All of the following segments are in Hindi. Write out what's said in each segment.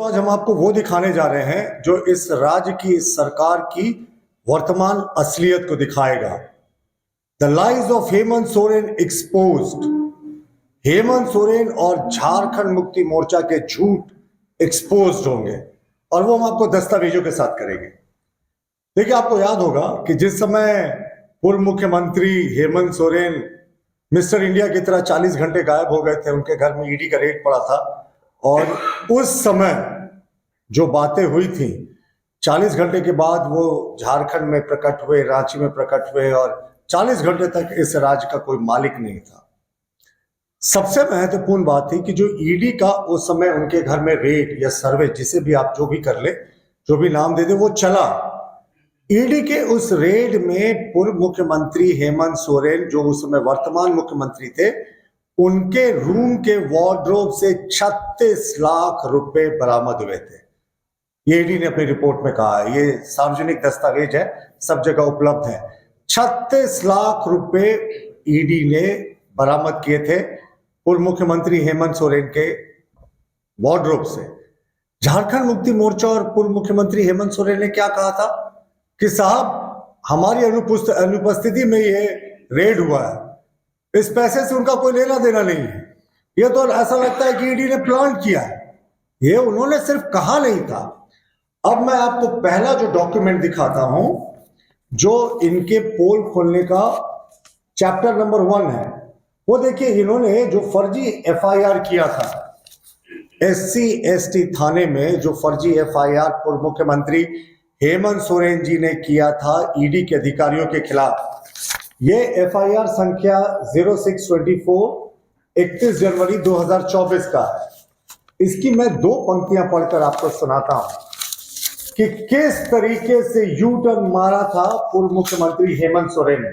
दोस्तों आज हम आपको वो दिखाने जा रहे हैं जो इस राज्य की इस सरकार की वर्तमान असलियत को दिखाएगा। The lies of Hemant Soren exposed. Hemant Soren और झारखंड मुक्ति मोर्चा के झूठ एक्सपोज्ड होंगे और वो हम आपको दस्तावेजों के साथ करेंगे। देखिए, आपको याद होगा कि जिस समय पूर्व मुख्यमंत्री हेमंत सोरेन मिस्टर इंडिया की तरह 40 घंटे गायब हो गए थे, उनके घर में ईडी का रेड पड़ा था और उस समय जो बातें हुई थी 40 घंटे के बाद वो झारखंड में प्रकट हुए, रांची में प्रकट हुए और 40 घंटे तक इस राज्य का कोई मालिक नहीं था। सबसे महत्वपूर्ण बात थी कि जो ईडी का उस समय उनके घर में रेड या सर्वे, जिसे भी आप जो भी कर ले, जो भी नाम दे दे, वो चला। ईडी के उस रेड में पूर्व मुख्यमंत्री हेमंत सोरेन, जो उस समय वर्तमान मुख्यमंत्री थे, उनके रूम के वार्डरोब से 36 लाख रुपए बरामद हुए थे। ये ईडी ने अपनी रिपोर्ट में कहा है, ये सार्वजनिक दस्तावेज है, सब जगह उपलब्ध है। 36 लाख रुपए ईडी ने बरामद किए थे पूर्व मुख्यमंत्री हेमंत सोरेन के वार्डरोब से। झारखंड मुक्ति मोर्चा और पूर्व मुख्यमंत्री हेमंत सोरेन ने क्या कहा था कि साहब, हमारी अनुपस्थिति में ये रेड हुआ है, इस पैसे से उनका कोई लेना देना नहीं है, ये तो ऐसा लगता है कि ईडी ने प्लान किया है। ये उन्होंने सिर्फ कहा नहीं था। अब मैं आपको पहला जो डॉक्यूमेंट दिखाता हूं, जो इनके पोल खोलने का चैप्टर नंबर 1 है। वो देखिए, इन्होंने जो फर्जी एफआईआर किया था SC ST थाने में, जो फर्जी एफआईआर पूर्व मुख्यमंत्री हेमंत सोरेन जी ने किया था ईडी के अधिकारियों के खिलाफ, ये एफआईआर संख्या 0624 31 जनवरी 2024 का है। इसकी मैं 2 पंक्तियां पढ़कर आपको सुनाता हूं कि किस तरीके से यू टर्न मारा था पूर्व मुख्यमंत्री हेमंत सोरेन ने।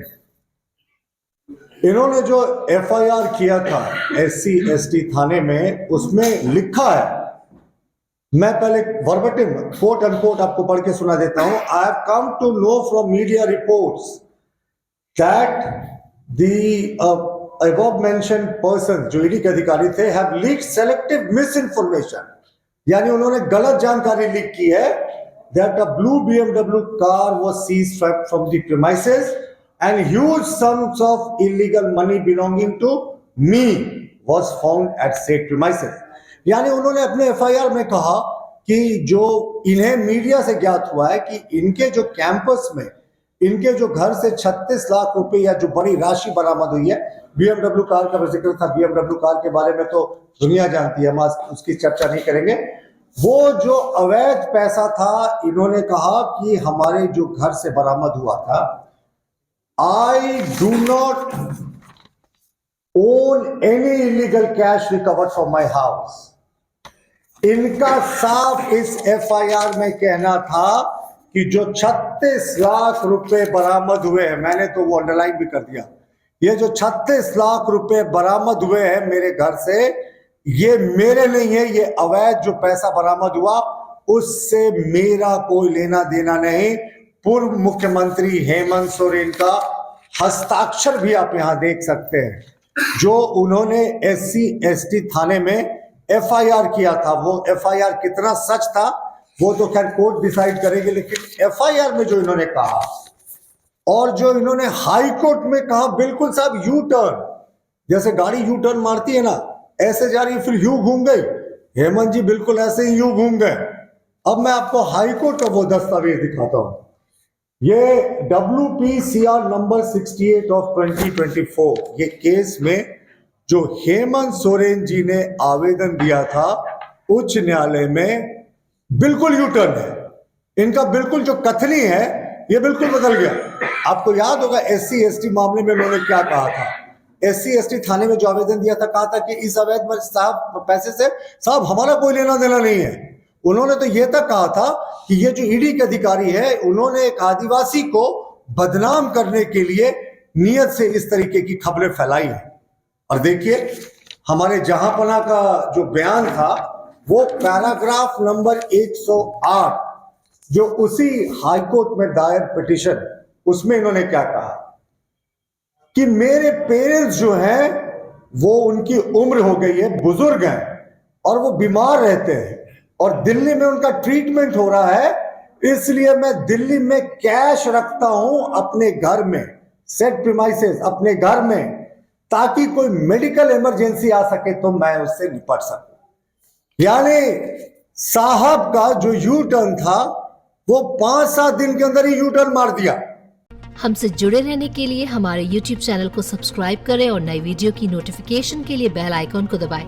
इन्होंने जो एफआईआर किया था SC ST थाने में, उसमें लिखा है, मैं पहले वर्बटिम कोट अनकोट आपको पढ़ के सुना देता हूं। I have come to know from media reports that the above mentioned persons, जो ईडी के अधिकारी थे, have leaked selective misinformation, यानी उन्होंने गलत जानकारी लीक की है, that a blue BMW car was seized from the premises and huge sums of illegal money belonging to me was found at said premises। यानी उन्होंने अपने एफआईआर में कहा कि जो इन्हें मीडिया से ज्ञात हुआ है कि इनके जो कैंपस में, इनके जो घर से 36 लाख रुपए या जो बड़ी राशि बरामद हुई है, BMW कार का जिक्र था, BMW कार के बारे में तो दुनिया जानती है, हम उसकी चर्चा नहीं करेंगे। वो जो अवैध पैसा था, इन्होंने कहा कि हमारे जो घर से बरामद हुआ था, I do not own any illegal cash recovered from my house. इनका साफ इस एफआईआर में कहना था कि जो 36 लाख रुपए बरामद हुए हैं, मैंने तो वो अंडरलाइन भी कर दिया, ये जो 36 लाख रुपए बरामद हुए हैं मेरे घर से, ये मेरे नहीं है, ये अवैध जो पैसा बरामद हुआ उससे मेरा कोई लेना देना नहीं। पूर्व मुख्यमंत्री हेमंत सोरेन का हस्ताक्षर भी आप यहां देख सकते हैं, जो उन्होंने SC ST थाने में एफआईआर किया था। वो एफआईआर कितना सच था वो तो खैर कोर्ट डिसाइड करेंगे, लेकिन एफआईआर में जो इन्होंने कहा और जो इन्होंने हाई कोर्ट में कहा, बिल्कुल साहब यू टर्न, जैसे गाड़ी यू टर्न मारती है ना, ऐसे जा रही है, फिर यू घूम गई, हेमंत जी बिल्कुल ऐसे ही यू घूम गए। अब मैं आपको हाई कोर्ट का वो दस्तावेज दिखाता हूं। ये WPCR नंबर 68 ऑफ 2024, ये केस में जो हेमंत सोरेन जी ने आवेदन दिया था उच्च न्यायालय में, बिल्कुल यू टर्न है इनका, बिल्कुल जो कथनी है ये बिल्कुल बदल गया। आपको याद होगा SC ST मामले में उन्होंने क्या कहा था, SC ST थाने में जो आवेदन दिया था, कहा था कि इस अवैध साहब पैसे से साहब हमारा कोई लेना देना नहीं है। उन्होंने तो ये तक कहा था कि ये जो ईडी के अधिकारी है, उन्होंने एक आदिवासी को बदनाम करने के लिए नियत से इस तरीके की खबरें फैलाई है। और देखिए, हमारे जहांपना का जो बयान था, वो पैराग्राफ नंबर 108, जो उसी हाईकोर्ट में दायर पिटीशन, उसमें इन्होंने क्या कहा कि मेरे पेरेंट्स जो हैं वो, उनकी उम्र हो गई है, बुजुर्ग हैं और वो बीमार रहते हैं और दिल्ली में उनका ट्रीटमेंट हो रहा है, इसलिए मैं दिल्ली में कैश रखता हूं अपने घर में, सेट प्रीमाइसेस अपने घर में, ताकि कोई मेडिकल इमरजेंसी आ सके तो मैं उससे निपट सकूं। यानी साहब का जो यू टर्न था वो 5-7 दिन के अंदर ही यू टर्न मार दिया। हमसे जुड़े रहने के लिए हमारे YouTube चैनल को सब्सक्राइब करें और नई वीडियो की नोटिफिकेशन के लिए बेल आइकॉन को दबाएं।